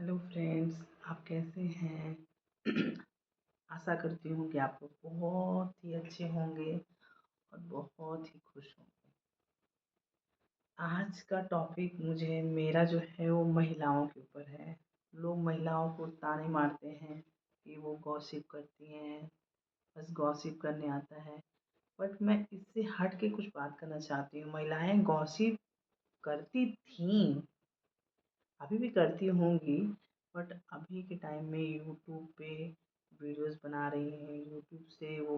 Hello friends, आप कैसे हैं? आशा करती हूँ कि आप लोग बहुत ही अच्छे होंगे और बहुत ही खुश होंगे। आज का टॉपिक मुझे मेरा जो है वो महिलाओं के ऊपर है। लोग महिलाओं को ताने मारते हैं कि वो गॉसिप करती हैं, बस गॉसिप करने आता है। बट मैं इससे हट के कुछ बात करना चाहती हूँ। महिलाएं गॉसिप करती थीं, अभी भी करती होंगी, बट अभी के टाइम में यूट्यूब पे वीडियोस बना रही हैं। यूट्यूब से वो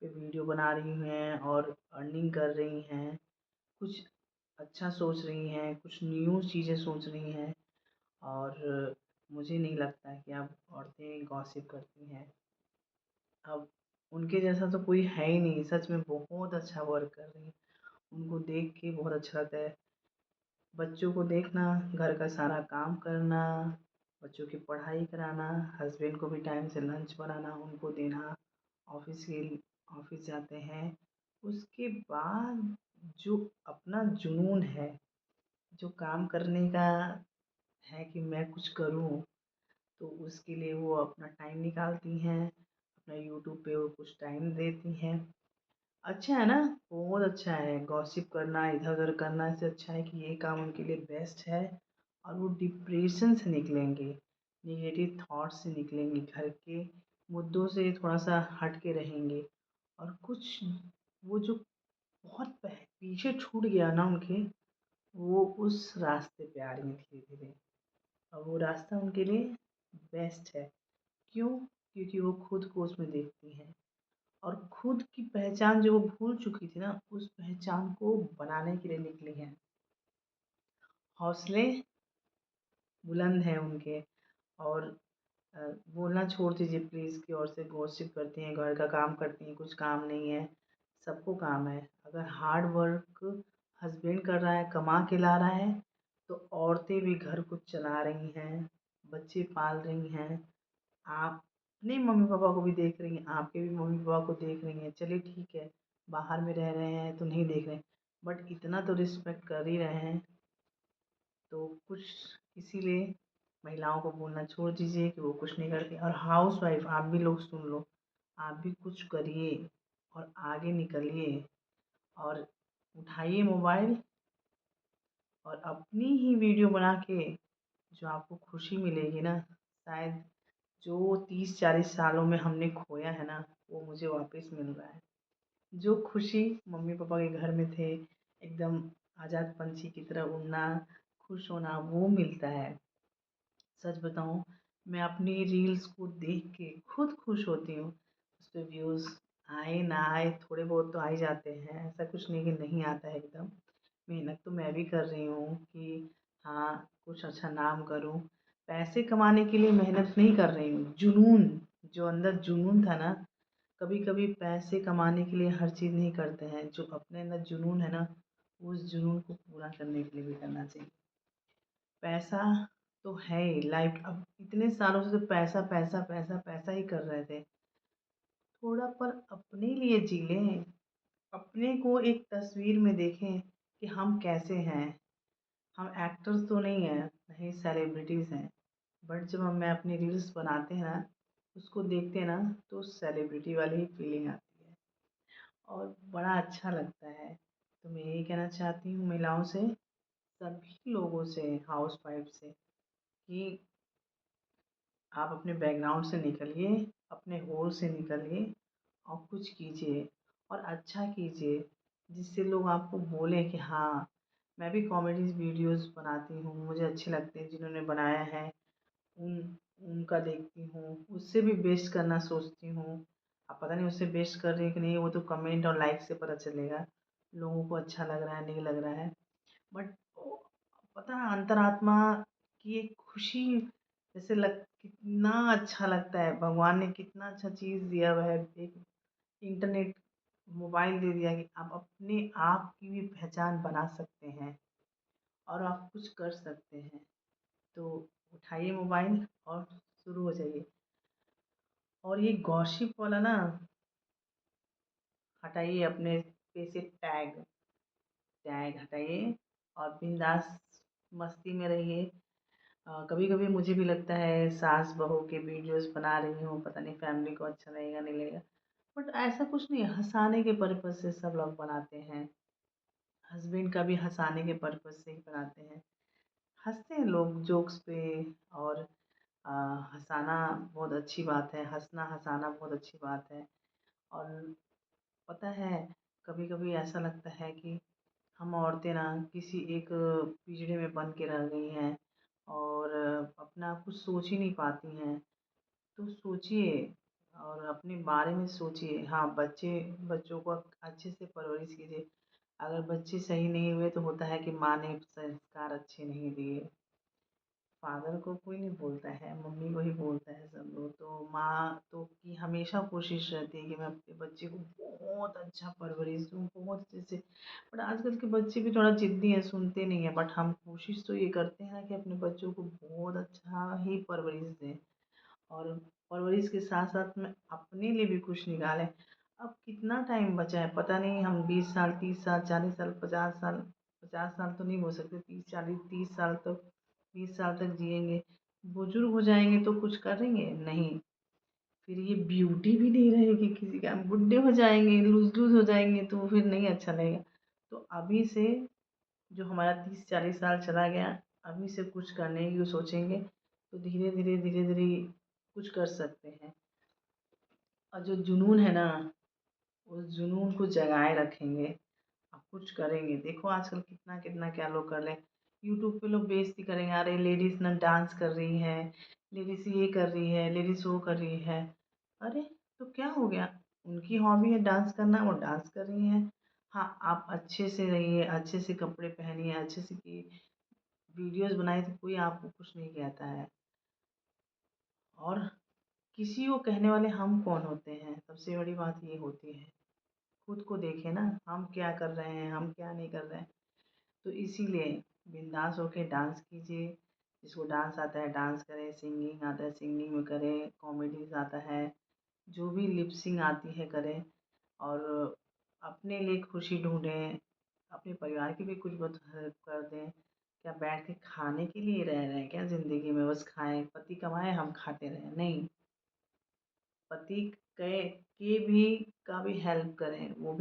पे वीडियो बना रही हैं और अर्निंग कर रही हैं। कुछ अच्छा सोच रही हैं, कुछ न्यू चीज़ें सोच रही हैं। और मुझे नहीं लगता कि अब औरतें गॉसिप करती हैं। अब उनके जैसा तो कोई है ही नहीं। सच में बहुत अच्छा वर्क कर रही हैं। उनको देख के बहुत अच्छा लगता है। बच्चों को देखना, घर का सारा काम करना, बच्चों की पढ़ाई कराना, हस्बैंड को भी टाइम से लंच बनाना, उनको देना, ऑफिस के ऑफिस जाते हैं। उसके बाद जो अपना जुनून है, जो काम करने का है कि मैं कुछ करूं, तो उसके लिए वो अपना टाइम निकालती हैं। अपना यूट्यूब पे वो कुछ टाइम देती हैं। अच्छा है ना? बहुत अच्छा है। गॉसिप करना, इधर-उधर करना, इससे अच्छा है कि ये काम उनके लिए बेस्ट है। और वो डिप्रेशन से निकलेंगे, नेगेटिव थॉट से निकलेंगे, घर के मुद्दों से थोड़ा-सा हट के रहेंगे। और कुछ वो जो बहुत पीछे छूट गया ना उनके, वो उस रास्ते पे आ रही हैं धीरे-धीरे। और वो रास्ता उनके लिए बेस्ट है। क्यों? क्योंकि वो खुद को उसमें देखती हैं। और खुद की पहचान जो वो भूल चुकी थी ना, उस पहचान को बनाने के लिए निकली हैं। हौसले बुलंद हैं उनके। और अ, बोलना छोड़ दीजिए प्लीज़ कि औरतें से गॉसिप करती हैं, घर का काम करती हैं, कुछ काम नहीं है। सबको काम है। अगर हार्ड वर्क हस्बैंड कर रहा है, कमा के ला रहा है, तो औरतें भी घर को चला रही हैं, बच्चे पाल रही हैं। आप अपने मम्मी-पापा को भी देख रही हैं, आपके भी मम्मी-पापा को देख रही हैं। चलिए ठीक है, बाहर में रह रहे हैं तो नहीं देख रहे हैं, बट इतना तो रिस्पेक्ट कर ही रहे हैं। तो कुछ इसीलिए महिलाओं को बोलना छोड़ दीजिए कि वो कुछ नहीं करती। और हाउसवाइफ़ आप भी लोग सुन लो, आप भी कुछ करिए और आगे निकलिए। और उठाइए मोबाइल और अपनी ही वीडियो बना के जो आपको खुशी मिलेगी ना, शायद जो 30-40 सालों में हमने खोया है ना, वो मुझे वापस मिल रहा है। जो खुशी मम्मी-पापा के घर में थे, एकदम आज़ाद पंछी की तरह उड़ना, खुश होना, वो मिलता है। सच बताऊँ, मैं अपनी रील्स को देख के खुद खुश होती हूँ। उसपे व्यूज़ आए ना आए, थोड़े बहुत तो आ ही जाते हैं। ऐसा कुछ नहीं कि नहीं आता है एकदम। मेहनत तो मैं भी कर रही हूँ कि हाँ, कुछ अच्छा नाम करूँ। पैसे कमाने के लिए मेहनत नहीं कर रही हूँ, जुनून, जो अंदर जुनून था ना, कभी-कभी पैसे कमाने के लिए हर चीज़ नहीं करते हैं। जो अपने अंदर जुनून है ना, उस जुनून को पूरा करने के लिए भी करना चाहिए। पैसा तो है ही लाइफ। अब इतने सालों से तो पैसा, पैसा, पैसा, पैसा ही कर रहे थे। थोड़ा पर अपने लिए जी लें। अपने को एक तस्वीर में देखें कि हम कैसे हैं। हम एक्टर्स तो नहीं हैं, नहीं सेलिब्रिटीज़ हैं। बट जब हम मैं अपनी रील्स बनाते हैं ना, उसको देखते हैं ना, तो सेलिब्रिटी वाली ही फीलिंग आती है और बड़ा अच्छा लगता है। तो मैं यही कहना चाहती हूँ महिलाओं से, सभी लोगों से, हाउसवाइफ से, कि आप अपने बैकग्राउंड से निकलिए, अपने होल से निकलिए और कुछ कीजिए और अच्छा कीजिए, जिससे लोग आपको बोलें कि हाँ, मैं भी कॉमेडी वीडियोज़ बनाती हूँ, मुझे अच्छे लगते हैं जिन्होंने बनाया है, उन उनका देखती हूँ, उससे भी बेस्ट करना सोचती हूँ। अब पता नहीं उससे बेस्ट कर रही है कि नहीं, वो तो कमेंट और लाइक से पता चलेगा, लोगों को अच्छा लग रहा है, नहीं लग रहा है। बट पता है अंतरात्मा की एक खुशी, जैसे लग कितना अच्छा लगता है। भगवान ने कितना अच्छा चीज़ दिया हुआ है, एक इंटरनेट, मोबाइल दे दिया कि आप अपने आप की भी पहचान बना सकते हैं और आप कुछ कर सकते हैं। तो उठाइए मोबाइल और शुरू हो जाइए। और ये गॉसिप वाला ना, हटाइए अपने पे से टैग, टैग हटाइए और बिंदास मस्ती में रहिए। कभी-कभी मुझे भी लगता है सास बहू के वीडियोस बना रही हूँ, पता नहीं फैमिली को अच्छा लगेगा नहीं लगेगा। बट ऐसा कुछ नहीं है, हँसाने के पर्पज़ से सब लोग बनाते हैं। हस्बैंड का भी हँसाने के पर्पज़ से ही बनाते हैं। हँसते हैं लोग जोक्स पे। और अ, हँसाना बहुत अच्छी बात है, हँसना-हँसाना बहुत अच्छी बात है। और पता है, कभी-कभी ऐसा लगता है कि हम औरतें ना किसी एक पिंजरे में बंद के रह गई हैं और अपना कुछ सोच ही नहीं पाती हैं। तो सोचिए और अपने बारे में सोचिए। हाँ, बच्चों को अच्छे से परवरिश कीजिए। अगर बच्चे सही नहीं हुए तो होता है कि माँ ने संस्कार अच्छे नहीं दिए। फादर को कोई नहीं बोलता है, मम्मी को ही बोलता है सब लोग। तो माँ तो की हमेशा कोशिश रहती है कि मैं अपने बच्चे को बहुत अच्छा परवरिश दूँ, बहुत अच्छे से। बट आजकल के बच्चे भी थोड़ा ज़िद्दी हैं, सुनते नहीं हैं। बट हम कोशिश तो ये करते हैं कि अपने बच्चों को बहुत अच्छा ही परवरिश दें। और परवरिश के साथ-साथ में अपने लिए भी कुछ निकालें। अब कितना टाइम बचा है पता नहीं, हम 20 साल, 30 साल, 40 साल, 50 साल, 50 साल तो नहीं बोल सकते, 30, 40, 30 साल तक, 20 साल तक जिएँगे। बुजुर्ग हो जाएँगे तो कुछ करेंगे? नहीं। फिर ये ब्यूटी भी नहीं रहेगी किसी का। हम बुड्ढे हो जाएँगे, लूज़-लूज़ हो जाएँगे तो फिर नहीं अच्छा लगेगा। तो अभी से जो हमारा 30-40 साल चला गया, अभी से कुछ करने की सोचेंगे तो धीरे-धीरे, धीरे-धीरे कुछ कर सकते हैं। और जो जुनून है ना, उस जुनून को जगाए रखेंगे, अब कुछ करेंगे। देखो आजकल कितना-कितना क्या लोग कर रहे हैं। यूट्यूब पे लोग बेइज़्ज़ती करेंगे, अरे लेडीज़ ना डांस कर रही है, लेडीज़ ये कर रही है, लेडीज़ वो कर रही है। अरे! तो क्या हो गया? उनकी हॉबी है डांस करना, वो डांस कर रही हैं। हाँ, आप अच्छे से रहिए, अच्छे से कपड़े पहनिए, अच्छे से कि वीडियोज़ बनाइए तो कोई आपको कुछ नहीं कहता है। और किसी को कहने वाले हम कौन होते हैं? सबसे बड़ी बात ये होती है। खुद को देखें ना, हम क्या कर रहे हैं, हम क्या नहीं कर रहे हैं। तो इसीलिए बिंदास होके डांस कीजिए। जिसको डांस आता है डांस करें, सिंगिंग आता है सिंगिंग में करें, कॉमेडीज़ आता है, जो भी लिप सिंक आती है करें। और अपने लिए खुशी ढूँढें, अपने परिवार की भी कुछ बहुत हेल्प कर दें। क्या बैठ के खाने के लिए रह रहे हैं क्या ज़िंदगी में, बस खाएँ, पति कमाए हम खाते रहें? नहीं, पति के भी का भी हेल्प करें, वो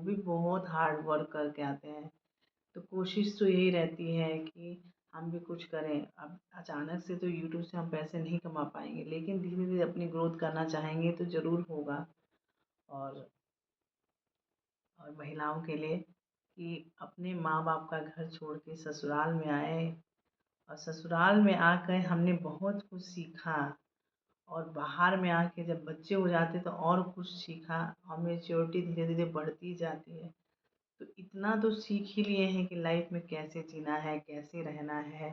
भी बहुत हार्ड वर्क करके आते हैं। तो कोशिश तो यही रहती है कि हम भी कुछ करें। अब अचानक से तो यूट्यूब से हम पैसे नहीं कमा पाएँगे, लेकिन धीरे-धीरे अपनी ग्रोथ करना चाहेंगे तो ज़रूर होगा। और महिलाओं के लिए कि अपने माँ-बाप का घर छोड़ के ससुराल में आए और ससुराल में आकर हमने बहुत कुछ सीखा। और बाहर में आके जब बच्चे हो जाते तो और कुछ सीखा और मैच्योरिटी धीरे-धीरे बढ़ती जाती है। तो इतना तो सीख ही लिए हैं कि लाइफ में कैसे जीना है, कैसे रहना है,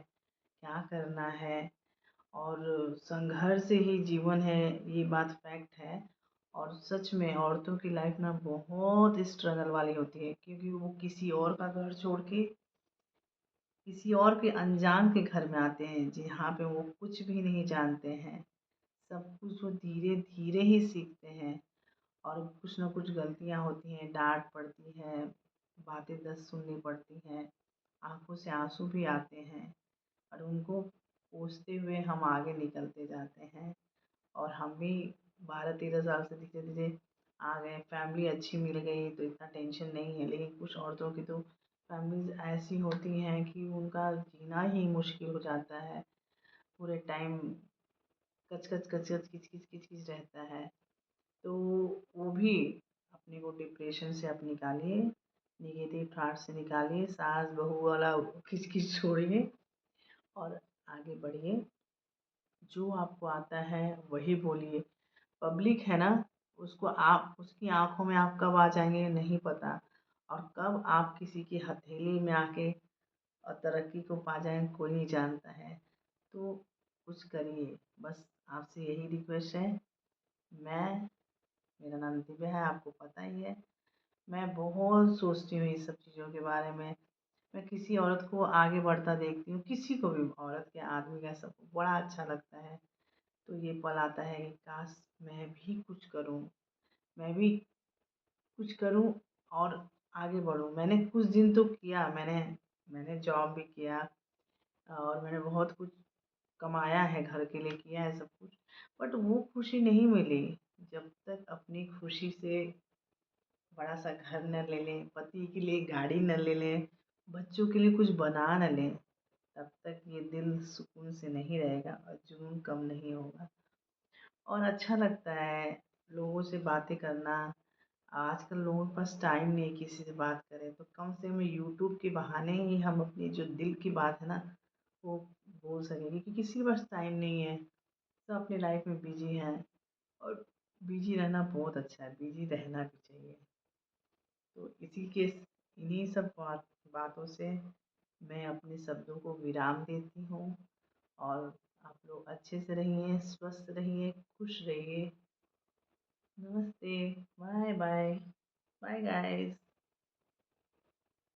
क्या करना है। और संघर्ष से ही जीवन है, ये बात फैक्ट है। और सच में औरतों की लाइफ ना बहुत स्ट्रगल वाली होती है, क्योंकि वो किसी और का घर छोड़ के किसी और के अनजान के घर में आते हैं, जहाँ पे वो कुछ भी नहीं जानते हैं। सब कुछ वो धीरे-धीरे ही सीखते हैं। और कुछ ना कुछ गलतियाँ होती हैं, डाँट पड़ती है, बातें 10 सुननी पड़ती हैं, आँखों से आँसू भी आते हैं। और उनको कोसते हुए हम आगे निकलते जाते हैं। और हम भी 12-13 साल से धीरे-धीरे आ गए, फैमिली अच्छी मिल गई तो इतना टेंशन नहीं है। लेकिन कुछ औरतों की तो फैमिलीज़ ऐसी होती हैं कि उनका जीना ही मुश्किल हो जाता है। पूरे टाइम कच-कच, कच-कच, किच-किच, किच-किच रहता है। तो वो भी अपने को डिप्रेशन से आप निकालिए, नेगेटिव थॉट से निकालिए, सास-बहू वाला खिच-खिच छोड़िए और आगे बढ़िए। जो आपको आता है वही बोलिए। पब्लिक है ना, उसको आप उसकी आँखों में आप कब आ जाएँगे नहीं पता। और कब आप किसी की हथेली में आके और तरक्की को पा जाएँ कोई नहीं जानता है। तो कुछ करिए, बस आपसे यही रिक्वेस्ट है। मैं मेरा नाम दिव्या है, आपको पता ही है। मैं बहुत सोचती हूँ इस सब चीज़ों के बारे में। मैं किसी औरत को आगे बढ़ता देखती हूँ, किसी को भी, औरत क्या आदमी क्या, सबको बड़ा अच्छा लगता है। तो ये पल आता है कि काश मैं भी कुछ करूँ, मैं भी कुछ करूँ और आगे बढ़ूँ। मैंने कुछ दिन तो किया, मैंने मैंने जॉब भी किया, और मैंने बहुत कुछ कमाया है, घर के लिए किया है सब कुछ, बट वो खुशी नहीं मिली जब तक अपनी खुशी से बड़ा सा घर न ले लें, पति के लिए गाड़ी न ले लें, बच्चों के लिए कुछ बना न लें, तब तक ये दिल सुकून से नहीं रहेगा और जुनून कम नहीं होगा। और अच्छा लगता है लोगों से बातें करना। आजकल लोगों के पास टाइम नहीं है किसी से बात करें, तो कम से कम यूट्यूब के बहाने ही हम अपनी जो दिल की बात है ना, वो बोल सकें, क्योंकि किसी के पास टाइम नहीं है, सब अपनी लाइफ में बिजी हैं। और बिजी रहना बहुत अच्छा है, बिजी रहना भी चाहिए। तो इन्हीं सब बातों से मैं अपने शब्दों को विराम देती हूँ। और आप लोग अच्छे से रहिए, स्वस्थ रहिए, खुश रहिए। नमस्ते, बाय बाय, बाय गाइस।